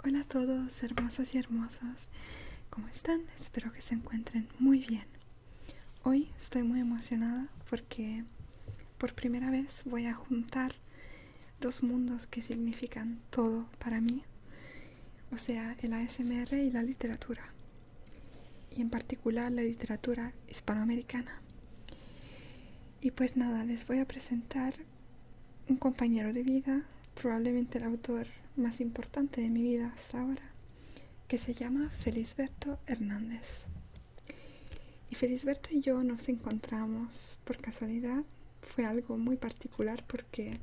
Hola a todos, hermosas y hermosos. ¿Cómo están? Espero que se encuentren muy bien. Hoy estoy muy emocionada porque por primera vez voy a juntar dos mundos que significan todo para mí, o sea, el ASMR y la literatura, y en particular la literatura hispanoamericana. Y pues nada, les voy a presentar un compañero de vida, probablemente el autor más importante de mi vida hasta ahora, que se llama Felisberto Hernández. Y Felisberto y yo nos encontramos por casualidad. Fue algo muy particular porque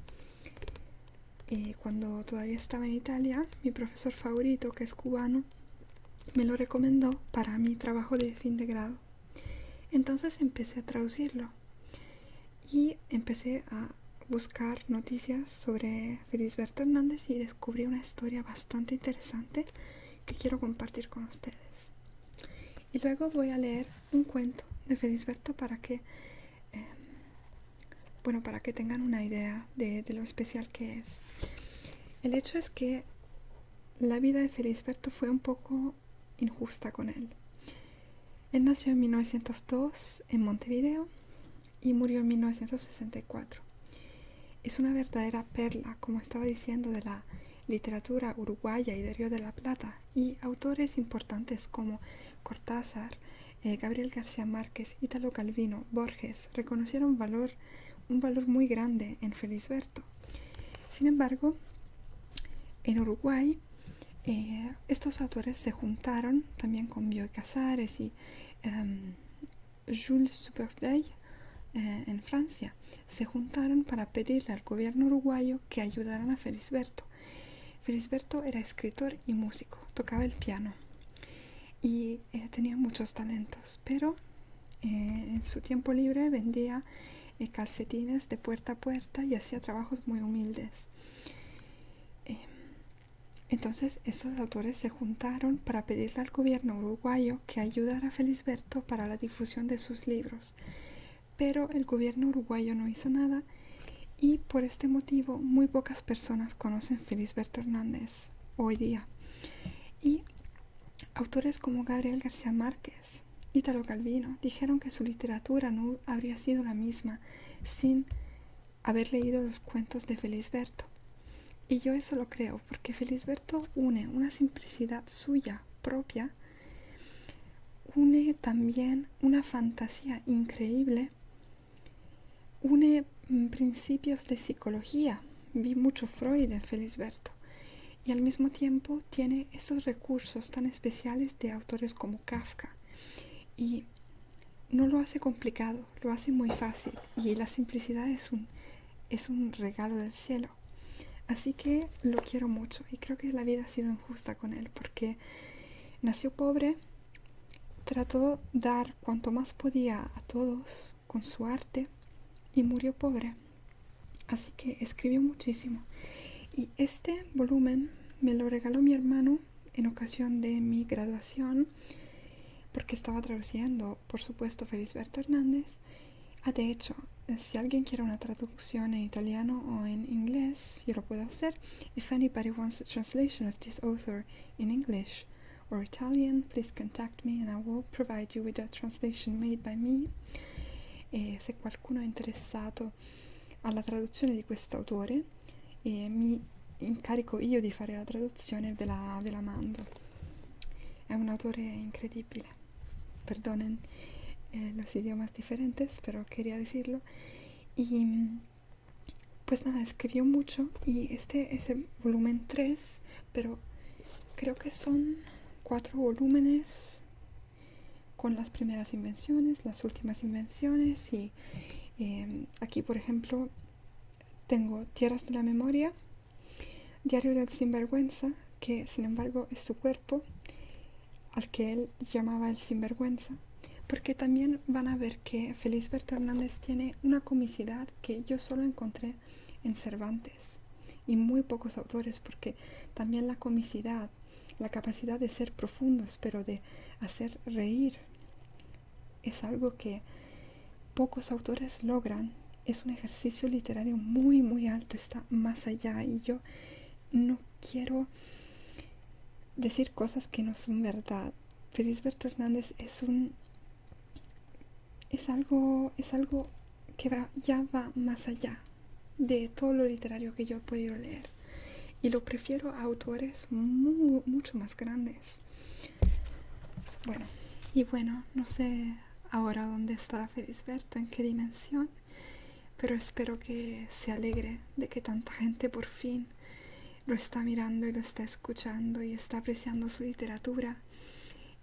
cuando todavía estaba en Italia, mi profesor favorito, que es cubano, me lo recomendó para mi trabajo de fin de grado. Entonces empecé a traducirlo y empecé a buscar noticias sobre Felisberto Hernández y descubrí una historia bastante interesante que quiero compartir con ustedes. Y luego voy a leer un cuento de Felisberto para que tengan una idea de lo especial que es. El hecho es que la vida de Felisberto fue un poco injusta con él. Él nació en 1902 en Montevideo y murió en 1964. Es una verdadera perla, como estaba diciendo, de la literatura uruguaya y de Río de la Plata, y autores importantes como Cortázar, Gabriel García Márquez, Italo Calvino, Borges reconocieron un valor muy grande en Felisberto. Sin embargo, en Uruguay estos autores se juntaron también con Bioy Casares y Jules Superbey en Francia. Se juntaron para pedirle al gobierno uruguayo que ayudaran a Felisberto. Felisberto era escritor y músico, tocaba el piano y tenía muchos talentos, pero en su tiempo libre vendía calcetines de puerta a puerta y hacía trabajos muy humildes. Entonces esos autores se juntaron para pedirle al gobierno uruguayo que ayudara a Felisberto para la difusión de sus libros, pero el gobierno uruguayo no hizo nada y por este motivo muy pocas personas conocen Felisberto Hernández hoy día. Y autores como Gabriel García Márquez, Italo Calvino dijeron que su literatura no habría sido la misma sin haber leído los cuentos de Felisberto. Y yo eso lo creo, porque Felisberto une una simplicidad suya propia, une también una fantasía increíble, une principios de psicología. Vi mucho Freud en Felisberto. Y al mismo tiempo tiene esos recursos tan especiales de autores como Kafka. Y no lo hace complicado, lo hace muy fácil. Y la simplicidad es un regalo del cielo. Así que lo quiero mucho y creo que la vida ha sido injusta con él porque nació pobre, trató de dar cuanto más podía a todos con su arte y murió pobre. Así que escribió muchísimo. Y este volumen me lo regaló mi hermano en ocasión de mi graduación porque estaba traduciendo, por supuesto, Felisberto Hernández. De hecho, si alguien quiere una traducción en italiano o en inglés, yo lo puedo hacer. If anybody wants a translation of this author in English or Italian, please contact me and I will provide you with a translation made by me. Se qualcuno è interessato alla traduzione di questo autore, mi incarico io di fare la traduzione e ve la mando. È un autore incredibile. Perdonen los idiomas diferentes, pero quería decirlo. Y pues nada, escribió mucho y este es el volumen 3, pero creo que son 4 volúmenes con las primeras invenciones, las últimas invenciones y aquí por ejemplo tengo Tierras de la Memoria, Diario del Sinvergüenza, que sin embargo es su cuerpo, al que él llamaba el sinvergüenza, porque también van a ver que Felisberto Hernández tiene una comicidad que yo solo encontré en Cervantes y muy pocos autores, porque también la comicidad, la capacidad de ser profundos pero de hacer reír es algo que pocos autores logran. Es un ejercicio literario muy muy alto, está más allá y yo no quiero decir cosas que no son verdad. Felisberto Hernández es algo que ya va más allá de todo lo literario que yo he podido leer. Y lo prefiero a autores mucho más grandes. Bueno, no sé ahora dónde estará Felisberto, en qué dimensión, pero espero que se alegre de que tanta gente por fin lo está mirando y lo está escuchando y está apreciando su literatura.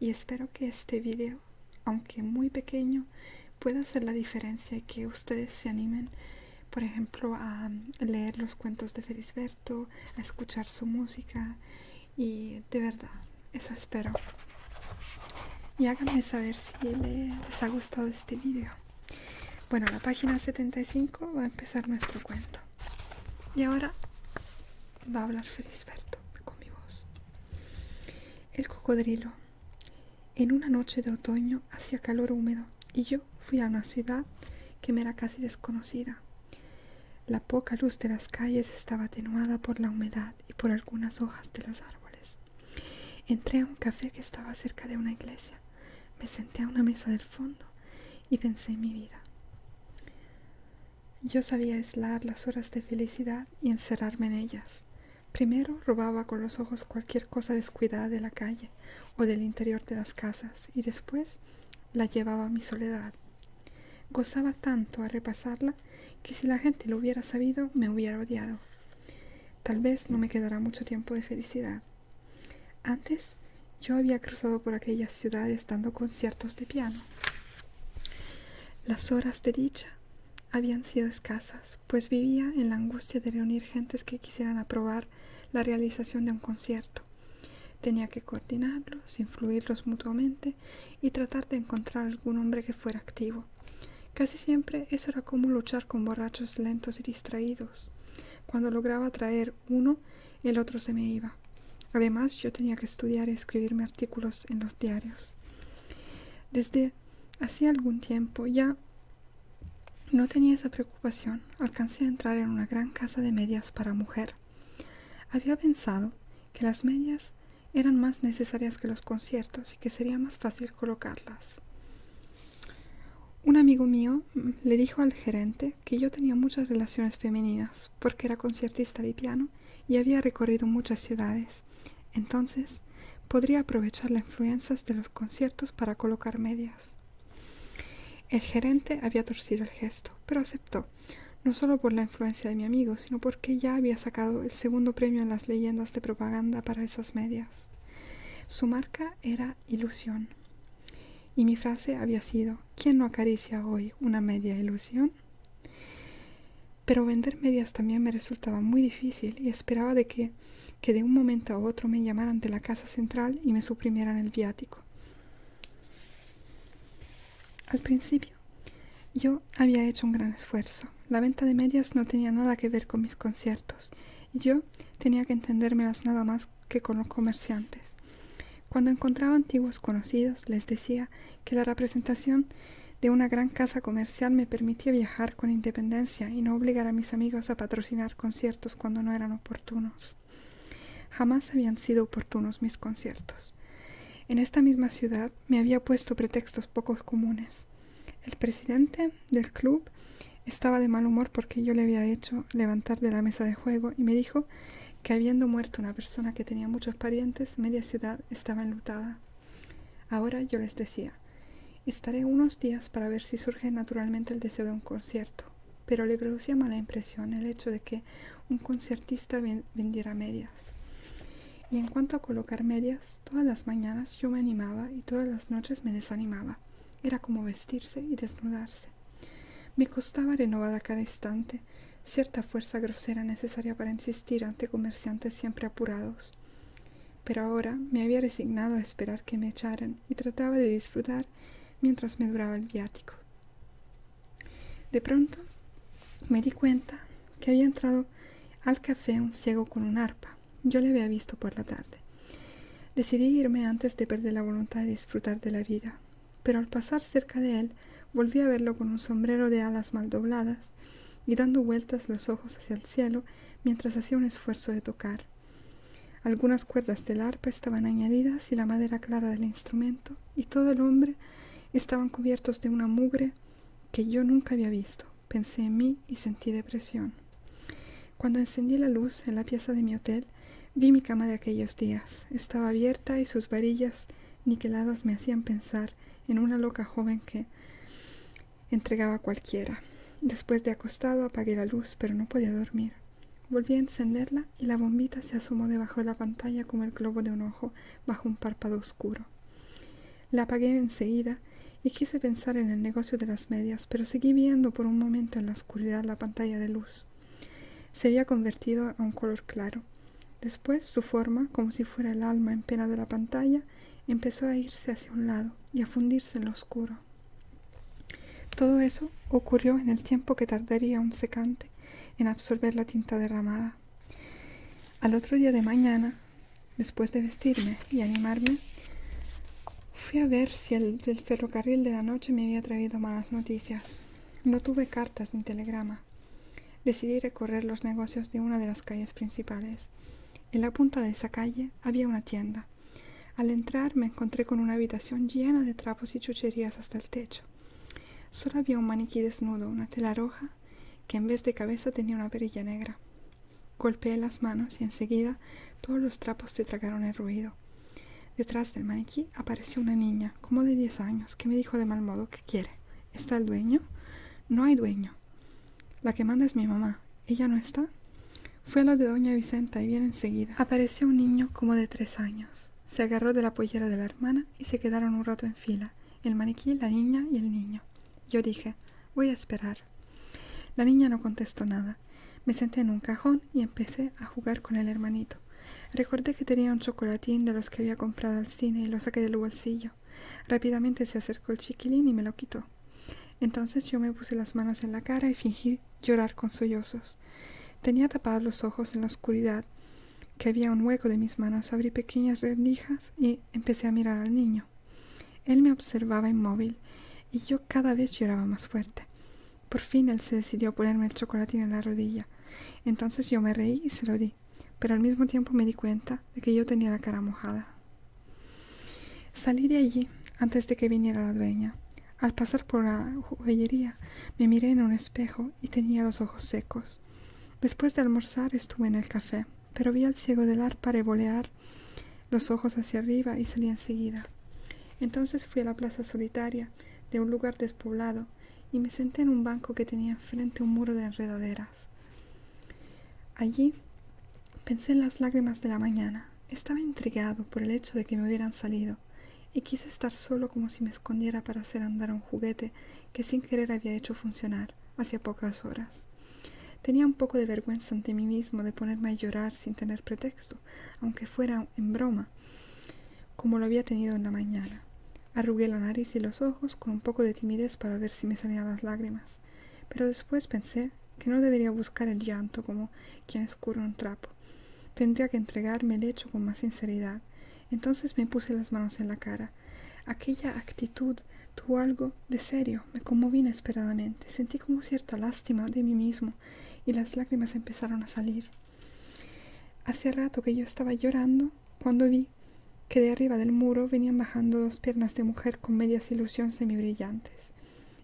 Y espero que este video, aunque muy pequeño, pueda hacer la diferencia y que ustedes se animen, por ejemplo, a leer los cuentos de Felisberto, a escuchar su música, y de verdad, eso espero. Y háganme saber si les ha gustado este video. Bueno, la página 75 va a empezar nuestro cuento. Y ahora va a hablar Felisberto con mi voz. El cocodrilo. En una noche de otoño hacía calor húmedo y yo fui a una ciudad que me era casi desconocida. La poca luz de las calles estaba atenuada por la humedad y por algunas hojas de los árboles. Entré a un café que estaba cerca de una iglesia. Me senté a una mesa del fondo y pensé en mi vida. Yo sabía aislar las horas de felicidad y encerrarme en ellas. Primero robaba con los ojos cualquier cosa descuidada de la calle o del interior de las casas y después la llevaba a mi soledad. Gozaba tanto a repasarla que si la gente lo hubiera sabido me hubiera odiado. Tal vez no me quedará mucho tiempo de felicidad. Antes yo había cruzado por aquellas ciudades dando conciertos de piano. Las horas de dicha habían sido escasas, pues vivía en la angustia de reunir gentes que quisieran aprobar la realización de un concierto. Tenía que coordinarlos, influirlos mutuamente y tratar de encontrar algún hombre que fuera activo. Casi siempre eso era como luchar con borrachos lentos y distraídos. Cuando lograba atraer uno, el otro se me iba. Además, yo tenía que estudiar y escribirme artículos en los diarios. Desde hacía algún tiempo ya no tenía esa preocupación. Alcancé a entrar en una gran casa de medias para mujer. Había pensado que las medias eran más necesarias que los conciertos y que sería más fácil colocarlas. Un amigo mío le dijo al gerente que yo tenía muchas relaciones femeninas porque era concertista de piano y había recorrido muchas ciudades. Entonces, podría aprovechar las influencias de los conciertos para colocar medias. El gerente había torcido el gesto, pero aceptó, no solo por la influencia de mi amigo, sino porque ya había sacado el segundo premio en las leyendas de propaganda para esas medias. Su marca era Ilusión. Y mi frase había sido: ¿quién no acaricia hoy una media ilusión? Pero vender medias también me resultaba muy difícil y esperaba que de un momento a otro me llamaran de la casa central y me suprimieran el viático. Al principio, yo había hecho un gran esfuerzo. La venta de medias no tenía nada que ver con mis conciertos y yo tenía que entendérmelas nada más que con los comerciantes. Cuando encontraba antiguos conocidos, les decía que la representación de una gran casa comercial me permitía viajar con independencia y no obligar a mis amigos a patrocinar conciertos cuando no eran oportunos. Jamás habían sido oportunos mis conciertos. En esta misma ciudad me había puesto pretextos poco comunes. El presidente del club estaba de mal humor porque yo le había hecho levantar de la mesa de juego y me dijo que habiendo muerto una persona que tenía muchos parientes, media ciudad estaba enlutada. Ahora yo les decía: estaré unos días para ver si surge naturalmente el deseo de un concierto, pero le producía mala impresión el hecho de que un concertista vendiera medias. Y en cuanto a colocar medias, todas las mañanas yo me animaba y todas las noches me desanimaba. Era como vestirse y desnudarse. Me costaba renovar a cada instante cierta fuerza grosera necesaria para insistir ante comerciantes siempre apurados. Pero ahora me había resignado a esperar que me echaran y trataba de disfrutar mientras me duraba el viático. De pronto me di cuenta que había entrado al café un ciego con un arpa. Yo le había visto por la tarde. Decidí irme antes de perder la voluntad de disfrutar de la vida, pero al pasar cerca de él volví a verlo con un sombrero de alas mal dobladas y dando vueltas los ojos hacia el cielo mientras hacía un esfuerzo de tocar. Algunas cuerdas del arpa estaban añadidas y la madera clara del instrumento, y todo el hombre estaban cubiertos de una mugre que yo nunca había visto. Pensé en mí y sentí depresión. Cuando encendí la luz en la pieza de mi hotel, vi mi cama de aquellos días. Estaba abierta y sus varillas niqueladas me hacían pensar en una loca joven que entregaba a cualquiera. Después de acostado apagué la luz, pero no podía dormir. Volví a encenderla y la bombita se asomó debajo de la pantalla como el globo de un ojo bajo un párpado oscuro. La apagué enseguida y quise pensar en el negocio de las medias, pero seguí viendo por un momento en la oscuridad la pantalla de luz. Se había convertido a un color claro. Después su forma, como si fuera el alma en pena de la pantalla, empezó a irse hacia un lado y a fundirse en lo oscuro. Todo eso ocurrió en el tiempo que tardaría un secante en absorber la tinta derramada. Al otro día de mañana, después de vestirme y animarme, fui a ver si el del ferrocarril de la noche me había traído malas noticias. No tuve cartas ni telegrama. Decidí recorrer los negocios de una de las calles principales. En la punta de esa calle había una tienda. Al entrar me encontré con una habitación llena de trapos y chucherías hasta el techo. Solo había un maniquí desnudo, una tela roja, que en vez de cabeza tenía una perilla negra. Golpeé las manos y enseguida todos los trapos se tragaron el ruido. Detrás del maniquí apareció una niña, como de 10 años, que me dijo de mal modo: ¿qué quiere? ¿Está el dueño? No hay dueño. La que manda es mi mamá. ¿Ella no está? Fue a lo de doña Vicenta y bien enseguida apareció un niño como de 3 años. Se agarró de la pollera de la hermana y se quedaron un rato en fila, el maniquí, la niña y el niño. Yo dije: voy a esperar. La niña no contestó nada. Me senté en un cajón y empecé a jugar con el hermanito. Recordé que tenía un chocolatín de los que había comprado al cine y lo saqué del bolsillo. Rápidamente se acercó el chiquilín y me lo quitó. Entonces yo me puse las manos en la cara y fingí llorar con sollozos. Tenía tapados los ojos en la oscuridad, que había un hueco de mis manos. Abrí pequeñas rendijas y empecé a mirar al niño. Él me observaba inmóvil y yo cada vez lloraba más fuerte. Por fin él se decidió a ponerme el chocolatín en la rodilla. Entonces yo me reí y se lo di, pero al mismo tiempo me di cuenta de que yo tenía la cara mojada. Salí de allí antes de que viniera la dueña. Al pasar por la joyería me miré en un espejo y tenía los ojos secos. Después de almorzar estuve en el café, pero vi al ciego del arpa revolear los ojos hacia arriba y salí enseguida. Entonces fui a la plaza solitaria de un lugar despoblado y me senté en un banco que tenía enfrente un muro de enredaderas. Allí pensé en las lágrimas de la mañana. Estaba intrigado por el hecho de que me hubieran salido y quise estar solo como si me escondiera para hacer andar un juguete que sin querer había hecho funcionar hacía pocas horas. Tenía un poco de vergüenza ante mí mismo de ponerme a llorar sin tener pretexto, aunque fuera en broma, como lo había tenido en la mañana. Arrugué la nariz y los ojos con un poco de timidez para ver si me salían las lágrimas, pero después pensé que no debería buscar el llanto como quien escurre un trapo. Tendría que entregarme el hecho con más sinceridad. Entonces me puse las manos en la cara. Aquella actitud tuvo algo de serio. Me conmoví inesperadamente. Sentí como cierta lástima de mí mismo y las lágrimas empezaron a salir. Hacía rato que yo estaba llorando cuando vi que de arriba del muro venían bajando 2 piernas de mujer con medias ilusión semibrillantes.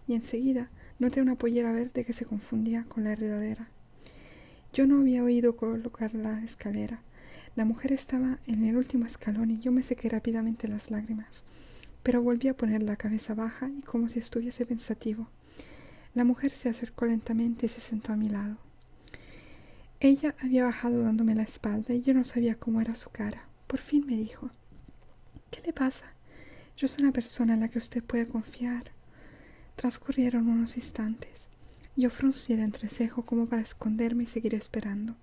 Y enseguida noté una pollera verde que se confundía con la enredadera. Yo no había oído colocar la escalera. La mujer estaba en el último escalón y yo me sequé rápidamente las lágrimas, pero volví a poner la cabeza baja y como si estuviese pensativo. La mujer se acercó lentamente y se sentó a mi lado. Ella había bajado dándome la espalda y yo no sabía cómo era su cara. Por fin me dijo: ¿qué le pasa? Yo soy una persona en la que usted puede confiar. Transcurrieron unos instantes. Yo fruncí el entrecejo como para esconderme y seguir esperando.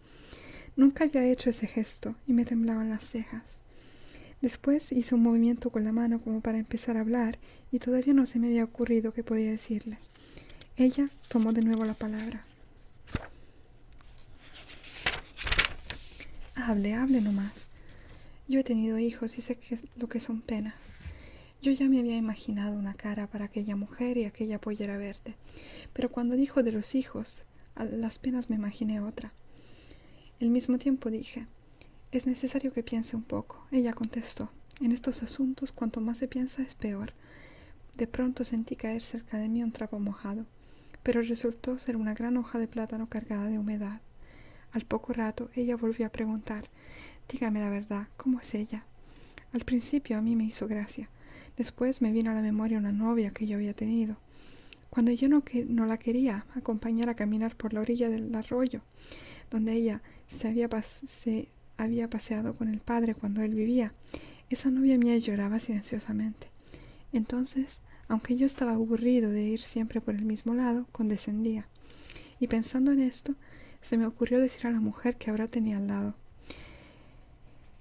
Nunca había hecho ese gesto y me temblaban las cejas. Después hice un movimiento con la mano como para empezar a hablar y todavía no se me había ocurrido qué podía decirle. Ella tomó de nuevo la palabra. Hable nomás. Yo he tenido hijos y sé lo que son penas. Yo ya me había imaginado una cara para aquella mujer y aquella pollera verde, pero cuando dijo de los hijos, a las penas me imaginé otra. Al mismo tiempo dije: Es necesario que piense un poco, ella contestó. En estos asuntos, cuanto más se piensa, es peor. De pronto sentí caer cerca de mí un trapo mojado, pero resultó ser una gran hoja de plátano cargada de humedad. Al poco rato, ella volvió a preguntar: «Dígame la verdad, ¿cómo es ella?». Al principio a mí me hizo gracia. Después me vino a la memoria una novia que yo había tenido. Cuando yo no la quería acompañar a caminar por la orilla del arroyo, donde ella se había paseado con el padre cuando él vivía, esa novia mía lloraba silenciosamente. Entonces, aunque yo estaba aburrido de ir siempre por el mismo lado, condescendía. Y pensando en esto, se me ocurrió decir a la mujer que ahora tenía al lado.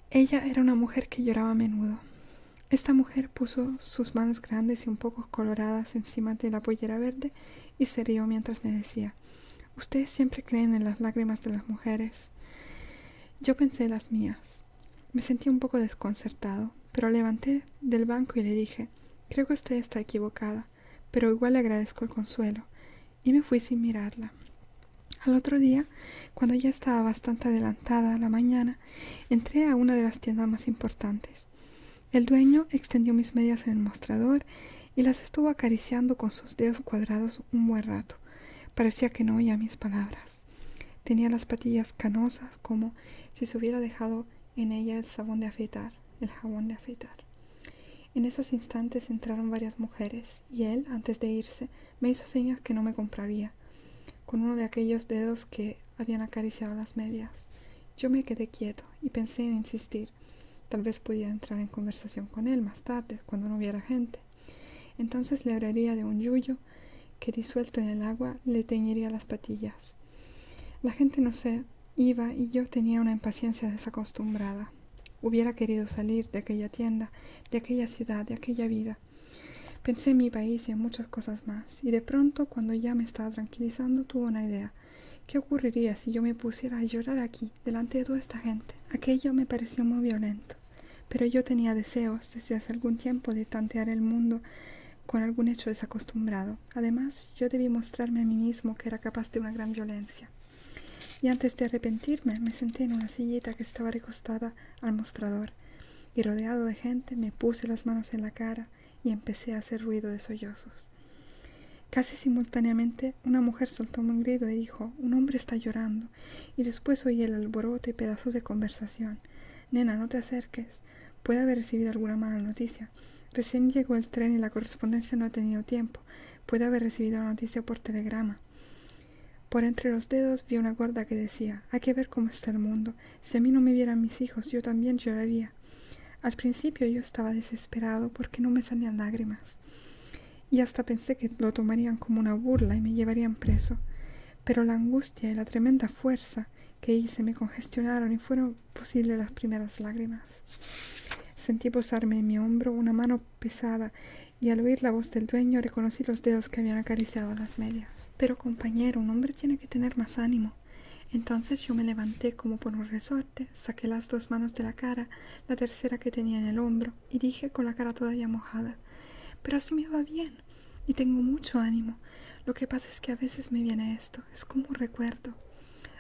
Ella era una mujer que lloraba a menudo. Esta mujer puso sus manos grandes y un poco coloradas encima de la pollera verde y se rió mientras me decía: «Ustedes siempre creen en las lágrimas de las mujeres». Yo pensé en las mías. Me sentí un poco desconcertado, pero levanté del banco y le dije: «Creo que usted está equivocada, pero igual le agradezco el consuelo», y me fui sin mirarla. Al otro día, cuando ya estaba bastante adelantada a la mañana, entré a una de las tiendas más importantes. El dueño extendió mis medias en el mostrador y las estuvo acariciando con sus dedos cuadrados un buen rato. Parecía que no oía mis palabras. Tenía las patillas canosas, como si se hubiera dejado en ella el jabón de afeitar. En esos instantes entraron varias mujeres, y él, antes de irse, me hizo señas que no me compraría, con uno de aquellos dedos que habían acariciado las medias. Yo me quedé quieto y pensé en insistir. Tal vez pudiera entrar en conversación con él más tarde, cuando no hubiera gente. Entonces le hablaría de un yuyo que, disuelto en el agua, le teñiría las patillas. La gente no se iba y yo tenía una impaciencia desacostumbrada. Hubiera querido salir de aquella tienda, de aquella ciudad, de aquella vida. Pensé en mi país y en muchas cosas más, y de pronto, cuando ya me estaba tranquilizando, tuve una idea. ¿Qué ocurriría si yo me pusiera a llorar aquí, delante de toda esta gente? Aquello me pareció muy violento, pero yo tenía deseos desde hace algún tiempo de tantear el mundo con algún hecho desacostumbrado. Además, yo debí mostrarme a mí mismo que era capaz de una gran violencia. Y antes de arrepentirme, me senté en una sillita que estaba recostada al mostrador, y rodeado de gente me puse las manos en la cara y empecé a hacer ruido de sollozos. Casi simultáneamente una mujer soltó un grito y dijo: «Un hombre está llorando», y después oí el alboroto y pedazos de conversación. «Nena, no te acerques. Puede haber recibido alguna mala noticia. Recién llegó el tren y la correspondencia no ha tenido tiempo. Puede haber recibido la noticia por telegrama». Por entre los dedos vi una gorda que decía: «Hay que ver cómo está el mundo. Si a mí no me vieran mis hijos, yo también lloraría». Al principio yo estaba desesperado porque no me salían lágrimas, y hasta pensé que lo tomarían como una burla y me llevarían preso. Pero la angustia y la tremenda fuerza que hice me congestionaron y fueron posibles las primeras lágrimas. Sentí posarme en mi hombro una mano pesada, y al oír la voz del dueño reconocí los dedos que habían acariciado las medias. «Pero, compañero, un hombre tiene que tener más ánimo». Entonces yo me levanté como por un resorte, saqué las dos manos de la cara, la tercera que tenía en el hombro, y dije con la cara todavía mojada: «Pero así me va bien, y tengo mucho ánimo. Lo que pasa es que a veces me viene esto, es como un recuerdo».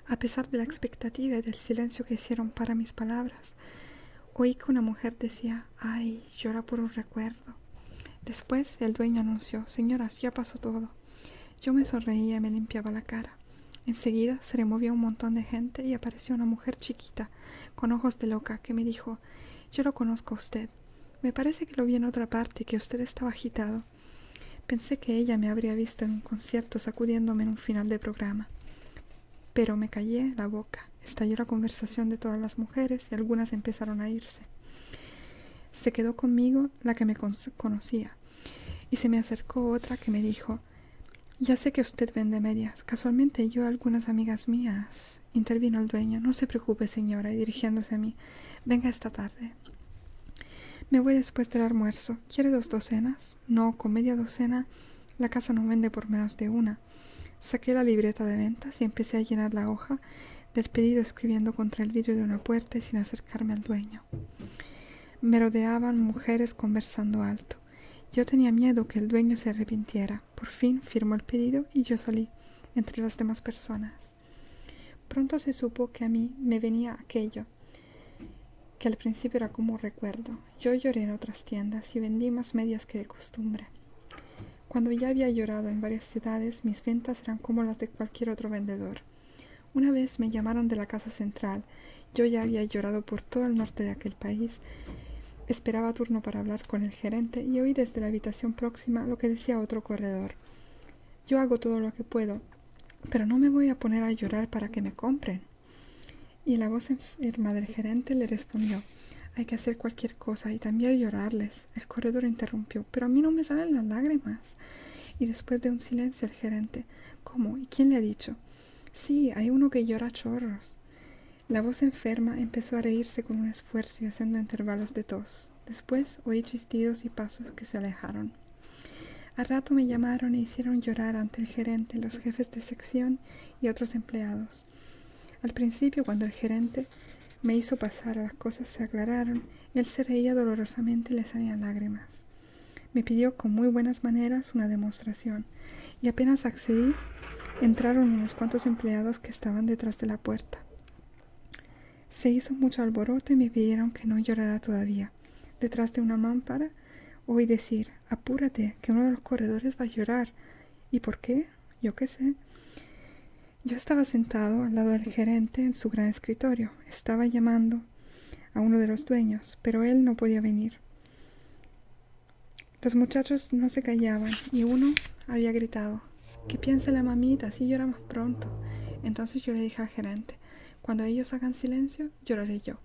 A pesar de la expectativa y del silencio que hicieron para mis palabras, oí que una mujer decía: «Ay, llora por un recuerdo». Después el dueño anunció: «Señoras, ya pasó todo». Yo me sonreía y me limpiaba la cara. Enseguida se removió un montón de gente y apareció una mujer chiquita, con ojos de loca, que me dijo: «Yo lo conozco a usted. Me parece que lo vi en otra parte y que usted estaba agitado». Pensé que ella me habría visto en un concierto sacudiéndome en un final de programa. Pero me callé la boca. Estalló la conversación de todas las mujeres y algunas empezaron a irse. Se quedó conmigo la que me conocía, y se me acercó otra que me dijo: «Ya sé que usted vende medias. Casualmente yo algunas amigas mías». Intervino el dueño: «No se preocupe, señora», y dirigiéndose a mí: «Venga esta tarde. Me voy después del almuerzo. ¿Quiere 2 docenas? No, con media docena la casa no vende por menos de una». Saqué la libreta de ventas y empecé a llenar la hoja del pedido, escribiendo contra el vidrio de una puerta y sin acercarme al dueño. Me rodeaban mujeres conversando alto. Yo tenía miedo que el dueño se arrepintiera. Por fin firmó el pedido y yo salí entre las demás personas. Pronto se supo que a mí me venía aquello, que al principio era como un recuerdo. Yo lloré en otras tiendas y vendí más medias que de costumbre. Cuando ya había llorado en varias ciudades, mis ventas eran como las de cualquier otro vendedor. Una vez me llamaron de la casa central. Yo ya había llorado por todo el norte de aquel país. Esperaba turno para hablar con el gerente y oí desde la habitación próxima lo que decía otro corredor. Yo hago todo lo que puedo, pero no me voy a poner a llorar para que me compren. Y la voz enferma del gerente le respondió: hay que hacer cualquier cosa y también llorarles. El corredor interrumpió: pero a mí no me salen las lágrimas. Y después de un silencio el gerente: ¿cómo? ¿Y quién le ha dicho? Sí, hay uno que llora a chorros. La voz enferma empezó a reírse con un esfuerzo y haciendo intervalos de tos. Después oí chistidos y pasos que se alejaron. Al rato me llamaron e hicieron llorar ante el gerente, los jefes de sección y otros empleados. Al principio, cuando el gerente me hizo pasar, las cosas se aclararon. Él se reía dolorosamente y le salían lágrimas. Me pidió con muy buenas maneras una demostración, y apenas accedí, entraron unos cuantos empleados que estaban detrás de la puerta. Se hizo mucho alboroto y me pidieron que no llorara todavía. Detrás de una mampara oí decir: apúrate, que uno de los corredores va a llorar. ¿Y por qué? Yo qué sé. Yo estaba sentado al lado del gerente en su gran escritorio. Estaba llamando a uno de los dueños, pero él no podía venir. Los muchachos no se callaban y uno había gritado: ¿qué piensa la mamita? Así llora más pronto. Entonces yo le dije al gerente: cuando ellos hagan silencio, lloraré yo.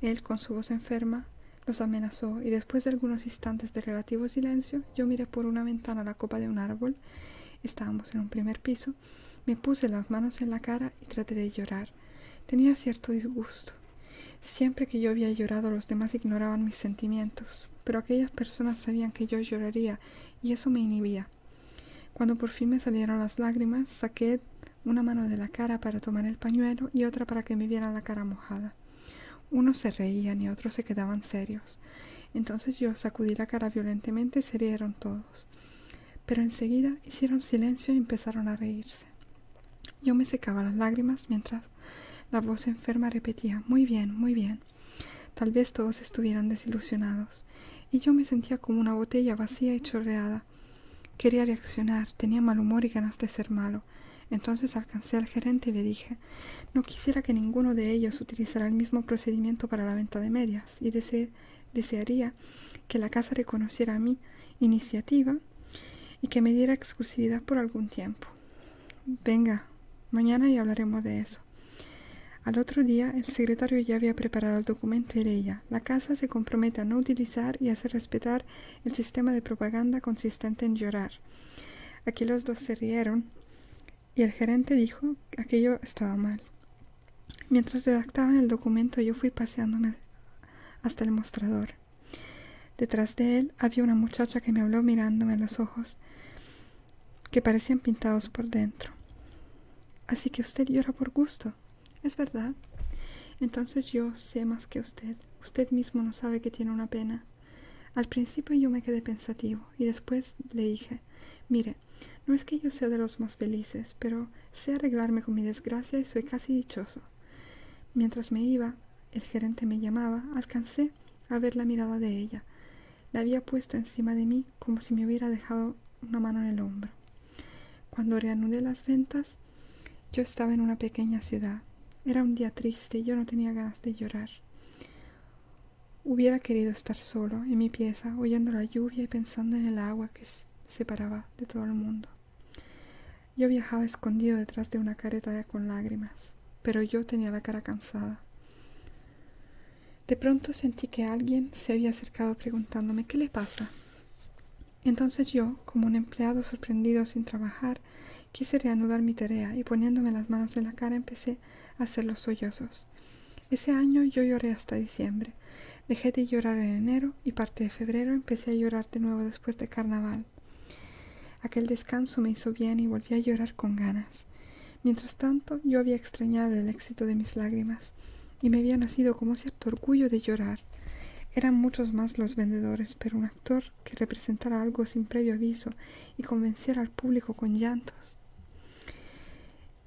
Él, con su voz enferma, los amenazó y después de algunos instantes de relativo silencio, yo miré por una ventana a la copa de un árbol. Estábamos en un primer piso. Me puse las manos en la cara y traté de llorar. Tenía cierto disgusto. Siempre que yo había llorado, los demás ignoraban mis sentimientos, pero aquellas personas sabían que yo lloraría y eso me inhibía. Cuando por fin me salieron las lágrimas, saqué una mano de la cara para tomar el pañuelo y otra para que me viera la cara mojada. Unos se reían y otros se quedaban serios. Entonces yo sacudí la cara violentamente y se rieron todos. Pero enseguida hicieron silencio y empezaron a reírse. Yo me secaba las lágrimas mientras la voz enferma repetía: muy bien, muy bien. Tal vez todos estuvieran desilusionados, y yo me sentía como una botella vacía y chorreada. Quería reaccionar, tenía mal humor y ganas de ser malo. Entonces alcancé al gerente y le dije: no quisiera que ninguno de ellos utilizara el mismo procedimiento para la venta de medias, y desearía que la casa reconociera mi iniciativa y que me diera exclusividad por algún tiempo. Venga, mañana ya hablaremos de eso. Al otro día, el secretario ya había preparado el documento y leía: la casa se compromete a no utilizar y hacer respetar el sistema de propaganda consistente en llorar. Aquí los dos se rieron y el gerente dijo que aquello estaba mal. Mientras redactaban el documento, yo fui paseándome hasta el mostrador. Detrás de él había una muchacha que me habló mirándome a los ojos, que parecían pintados por dentro. Así que usted llora por gusto. ¿Es verdad? Entonces yo sé más que usted. Usted mismo no sabe que tiene una pena. Al principio yo me quedé pensativo y después le dije: mire, no es que yo sea de los más felices, pero sé arreglarme con mi desgracia y soy casi dichoso. Mientras me iba, el gerente me llamaba, alcancé a ver la mirada de ella. La había puesto encima de mí como si me hubiera dejado una mano en el hombro. Cuando reanudé las ventas, yo estaba en una pequeña ciudad. Era un día triste y yo no tenía ganas de llorar. Hubiera querido estar solo en mi pieza, oyendo la lluvia y pensando en el agua que se separaba de todo el mundo. Yo viajaba escondido detrás de una carreta con lágrimas, pero yo tenía la cara cansada. De pronto sentí que alguien se había acercado preguntándome: ¿qué le pasa? Entonces yo, como un empleado sorprendido sin trabajar, quise reanudar mi tarea y poniéndome las manos en la cara empecé a hacer los sollozos. Ese año yo lloré hasta diciembre. Dejé de llorar en enero y parte de febrero empecé a llorar de nuevo después de carnaval. Aquel descanso me hizo bien y volví a llorar con ganas. Mientras tanto, yo había extrañado el éxito de mis lágrimas y me había nacido como cierto orgullo de llorar. Eran muchos más los vendedores, pero un actor que representara algo sin previo aviso y convenciera al público con llantos.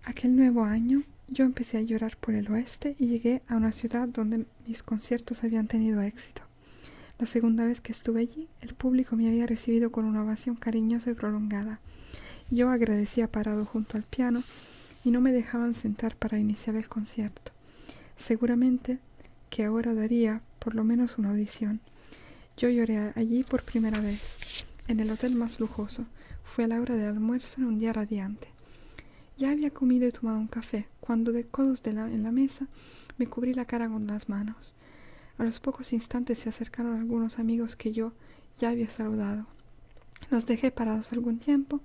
Aquel nuevo año Yo empecé a llorar por el oeste y llegué a una ciudad donde mis conciertos habían tenido éxito. La segunda vez que estuve allí, el público me había recibido con una ovación cariñosa y prolongada. Yo agradecía parado junto al piano y no me dejaban sentar para iniciar el concierto. Seguramente que ahora daría por lo menos una audición. Yo lloré allí por primera vez, en el hotel más lujoso. Fue a la hora del almuerzo en un día radiante. Ya había comido y tomado un café, cuando de codos en la mesa me cubrí la cara con las manos. A los pocos instantes se acercaron algunos amigos que yo ya había saludado. Los dejé parados algún tiempo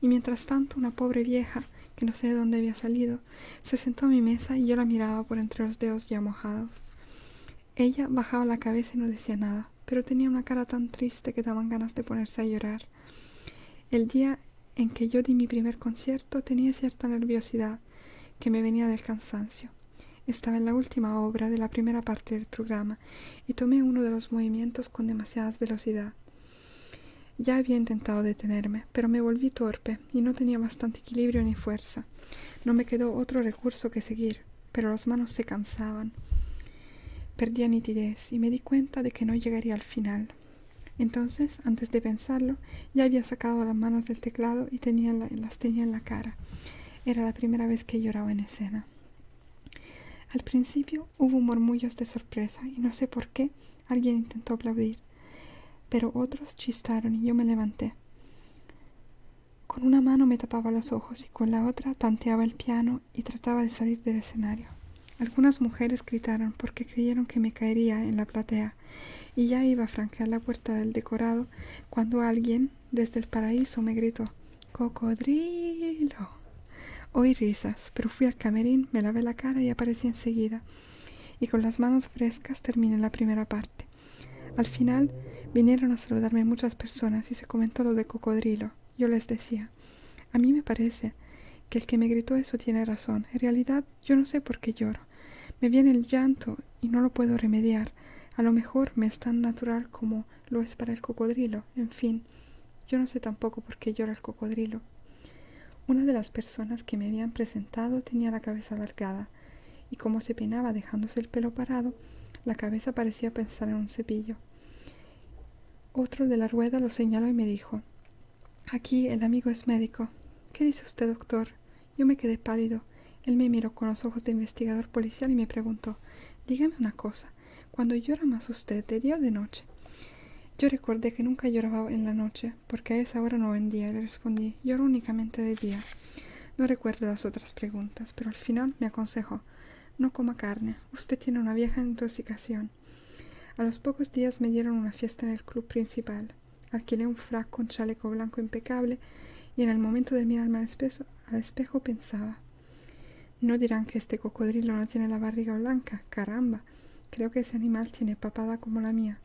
y mientras tanto una pobre vieja, que no sé de dónde había salido, se sentó a mi mesa y yo la miraba por entre los dedos ya mojados. Ella bajaba la cabeza y no decía nada, pero tenía una cara tan triste que daban ganas de ponerse a llorar. El día en que yo di mi primer concierto tenía cierta nerviosidad que me venía del cansancio. Estaba en la última obra de la primera parte del programa y tomé uno de los movimientos con demasiada velocidad. Ya había intentado detenerme, pero me volví torpe y no tenía bastante equilibrio ni fuerza. No me quedó otro recurso que seguir, pero las manos se cansaban. Perdía nitidez y me di cuenta de que no llegaría al final. Entonces, antes de pensarlo, ya había sacado las manos del teclado y las tenía en la cara. Era la primera vez que lloraba en escena. Al principio hubo murmullos de sorpresa y no sé por qué alguien intentó aplaudir, pero otros chistaron y yo me levanté. Con una mano me tapaba los ojos y con la otra tanteaba el piano y trataba de salir del escenario. Algunas mujeres gritaron porque creyeron que me caería en la platea y ya iba a franquear la puerta del decorado cuando alguien desde el paraíso me gritó «¡Cocodrilo!». Oí risas, pero fui al camerín, me lavé la cara y aparecí enseguida. Y con las manos frescas terminé la primera parte. Al final vinieron a saludarme muchas personas y se comentó lo de cocodrilo. Yo les decía, a mí me parece que el que me gritó eso tiene razón. En realidad yo no sé por qué lloro. Me viene el llanto y no lo puedo remediar. A lo mejor me es tan natural como lo es para el cocodrilo. En fin, yo no sé tampoco por qué llora el cocodrilo. Una de las personas que me habían presentado tenía la cabeza alargada, y como se peinaba dejándose el pelo parado, la cabeza parecía pensar en un cepillo. Otro de la rueda lo señaló y me dijo, «Aquí el amigo es médico». «¿Qué dice usted, doctor?». Yo me quedé pálido. Él me miró con los ojos de investigador policial y me preguntó, «Dígame una cosa, ¿cuándo llora más usted, de día o de noche?». Yo recordé que nunca lloraba en la noche, porque a esa hora no vendía, y le respondí, «Lloro únicamente de día». No recuerdo las otras preguntas, pero al final me aconsejó, «No coma carne, usted tiene una vieja intoxicación». A los pocos días me dieron una fiesta en el club principal. Alquilé un frac con chaleco blanco impecable, y en el momento de mirarme al espejo pensaba, «No dirán que este cocodrilo no tiene la barriga blanca, caramba, creo que ese animal tiene papada como la mía».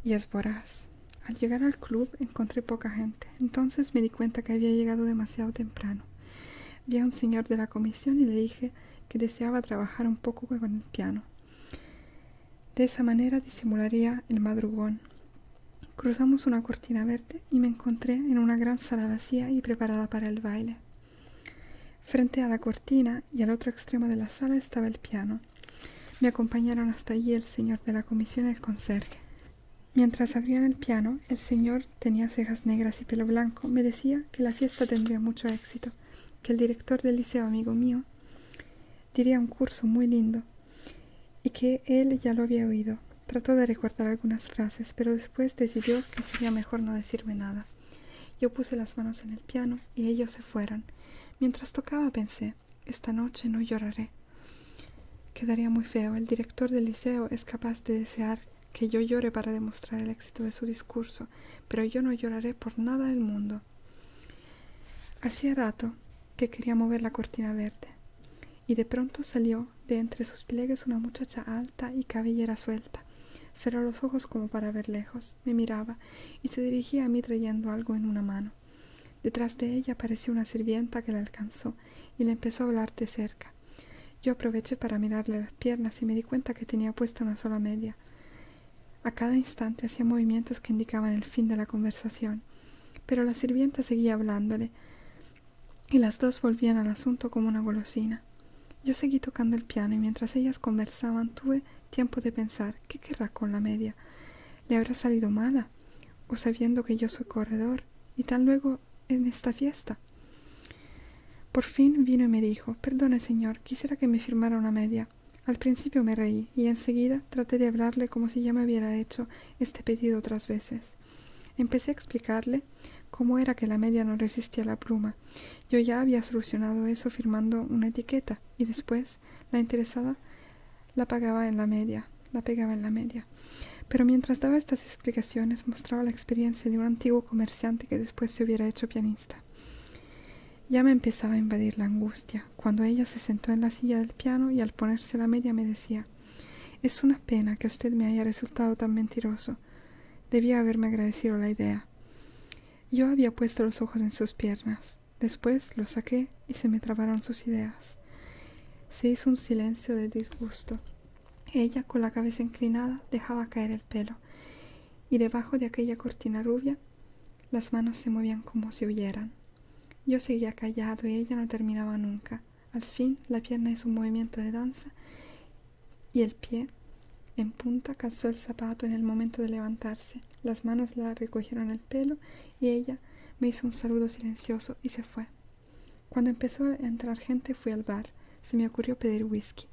Y es voraz. Al llegar al club encontré poca gente, entonces me di cuenta que había llegado demasiado temprano. Vi a un señor de la comisión y le dije que deseaba trabajar un poco con el piano. De esa manera disimularía el madrugón. Cruzamos una cortina verde y me encontré en una gran sala vacía y preparada para el baile. Frente a la cortina y al otro extremo de la sala estaba el piano. Me acompañaron hasta allí el señor de la comisión y el conserje. Mientras abrían el piano, el señor tenía cejas negras y pelo blanco. Me decía que la fiesta tendría mucho éxito, que el director del liceo, amigo mío, diría un curso muy lindo, y que él ya lo había oído. Trató de recordar algunas frases, pero después decidió que sería mejor no decirme nada. Yo puse las manos en el piano y ellos se fueron. Mientras tocaba pensé, esta noche no lloraré. Quedaría muy feo. El director del liceo es capaz de desear que yo llore para demostrar el éxito de su discurso, pero yo no lloraré por nada del mundo. Hacía rato que quería mover la cortina verde, y de pronto salió de entre sus pliegues una muchacha alta y cabellera suelta. Cerró los ojos como para ver lejos, me miraba y se dirigía a mí trayendo algo en una mano. Detrás de ella apareció una sirvienta que la alcanzó y le empezó a hablar de cerca. Yo aproveché para mirarle las piernas y me di cuenta que tenía puesta una sola media. A cada instante hacía movimientos que indicaban el fin de la conversación, pero la sirvienta seguía hablándole, y las dos volvían al asunto como una golosina. Yo seguí tocando el piano y mientras ellas conversaban tuve tiempo de pensar, ¿qué querrá con la media? ¿Le habrá salido mala? ¿O sabiendo que yo soy corredor? Y tan luego en esta fiesta. Por fin vino y me dijo, perdone señor, quisiera que me firmara una media. Al principio me reí y enseguida traté de hablarle como si ya me hubiera hecho este pedido otras veces. Empecé a explicarle cómo era que la media no resistía la pluma. Yo ya había solucionado eso firmando una etiqueta y después la interesada la pegaba en la media. Pero mientras daba estas explicaciones mostraba la experiencia de un antiguo comerciante que después se hubiera hecho pianista. Ya me empezaba a invadir la angustia, cuando ella se sentó en la silla del piano y al ponerse la media me decía, «Es una pena que usted me haya resultado tan mentiroso. Debía haberme agradecido la idea». Yo había puesto los ojos en sus piernas. Después los saqué y se me trabaron sus ideas. Se hizo un silencio de disgusto. Ella, con la cabeza inclinada, dejaba caer el pelo, y debajo de aquella cortina rubia, las manos se movían como si huyeran. Yo seguía callado y ella no terminaba nunca. Al fin, la pierna hizo un movimiento de danza y el pie, en punta, calzó el zapato en el momento de levantarse. Las manos la recogieron el pelo y ella me hizo un saludo silencioso y se fue. Cuando empezó a entrar gente, fui al bar. Se me ocurrió pedir whisky.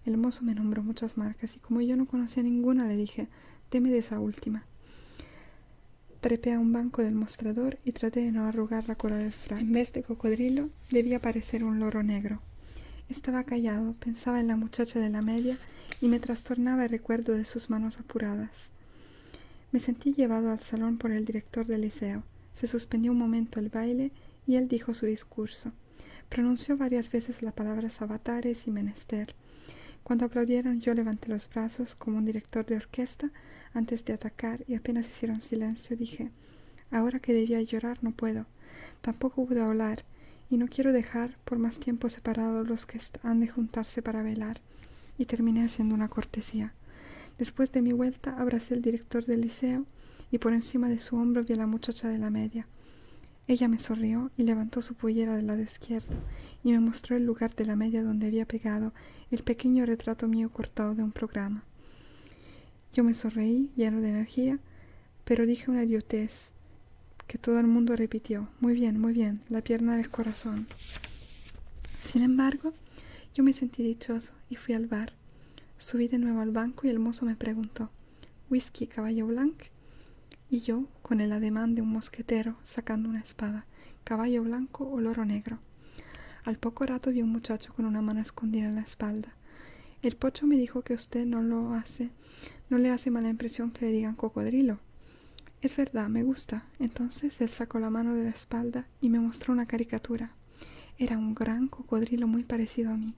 El mozo me nombró muchas marcas y como yo no conocía ninguna, le dije, deme de esa última. Trepé a un banco del mostrador y traté de no arrugar la cola del frac. En vez de cocodrilo, debía parecer un loro negro. Estaba callado, pensaba en la muchacha de la media y me trastornaba el recuerdo de sus manos apuradas. Me sentí llevado al salón por el director del liceo. Se suspendió un momento el baile y él dijo su discurso. Pronunció varias veces las palabras avatares y menester. Cuando aplaudieron yo levanté los brazos como un director de orquesta antes de atacar y apenas hicieron silencio dije, ahora que debía llorar no puedo, tampoco puedo hablar y no quiero dejar por más tiempo separados los que han de juntarse para bailar, y terminé haciendo una cortesía. Después de mi vuelta abracé al director del liceo y por encima de su hombro vi a la muchacha de la media. Ella me sonrió y levantó su pollera del lado izquierdo y me mostró el lugar de la media donde había pegado el pequeño retrato mío cortado de un programa. Yo me sonreí, lleno de energía, pero dije una idiotez que todo el mundo repitió. Muy bien, la pierna del corazón. Sin embargo, yo me sentí dichoso y fui al bar. Subí de nuevo al banco y el mozo me preguntó, «¿Whisky, caballo blanc?» Y yo, con el ademán de un mosquetero, sacando una espada, «¿Caballo blanco o loro negro?» Al poco rato vi un muchacho con una mano escondida en la espalda. «El pocho me dijo que usted no le hace mala impresión que le digan cocodrilo». «Es verdad, me gusta». Entonces él sacó la mano de la espalda y me mostró una caricatura. Era un gran cocodrilo muy parecido a mí.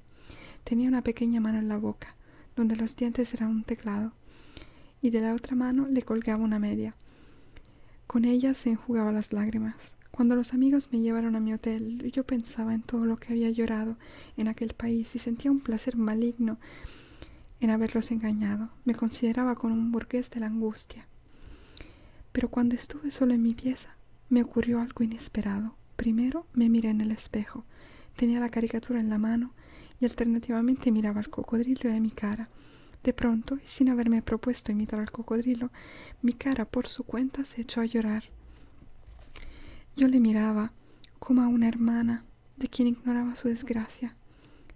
Tenía una pequeña mano en la boca, donde los dientes eran un teclado, y de la otra mano le colgaba una media. Con ella se enjugaba las lágrimas. Cuando los amigos me llevaron a mi hotel, yo pensaba en todo lo que había llorado en aquel país y sentía un placer maligno en haberlos engañado. Me consideraba como un burgués de la angustia. Pero cuando estuve solo en mi pieza, me ocurrió algo inesperado. Primero me miré en el espejo. Tenía la caricatura en la mano y alternativamente miraba al cocodrilo y a mi cara. De pronto, y sin haberme propuesto imitar al cocodrilo, mi cara por su cuenta se echó a llorar. Yo le miraba como a una hermana de quien ignoraba su desgracia.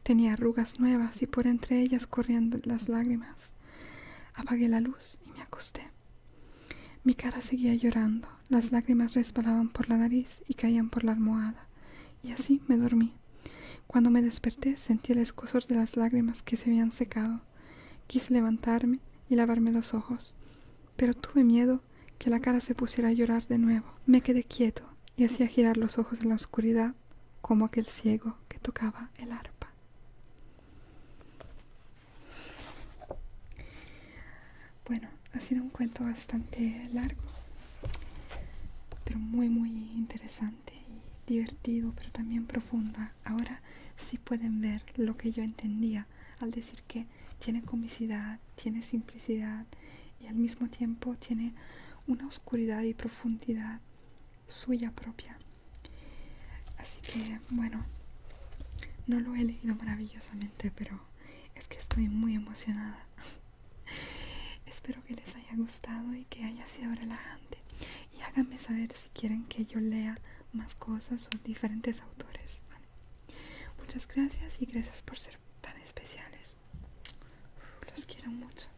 Tenía arrugas nuevas y por entre ellas corrían las lágrimas. Apagué la luz y me acosté. Mi cara seguía llorando, las lágrimas resbalaban por la nariz y caían por la almohada, y así me dormí. Cuando me desperté sentí el escozor de las lágrimas que se habían secado. Quise levantarme y lavarme los ojos, pero tuve miedo que la cara se pusiera a llorar de nuevo. Me quedé quieto y hacía girar los ojos en la oscuridad como aquel ciego que tocaba el arpa. Bueno, ha sido un cuento bastante largo, pero muy interesante y divertido, pero también profunda. Ahora sí pueden ver lo que yo entendía al decir que tiene comicidad, tiene simplicidad y al mismo tiempo tiene una oscuridad y profundidad suya propia. Así que, bueno, No lo he leído maravillosamente, pero es que estoy muy emocionada. Espero que les haya gustado y que haya sido relajante. Y háganme saber si quieren que yo lea más cosas o diferentes autores. ¿Vale? Muchas gracias y gracias por ser tan especiales. Los quiero mucho.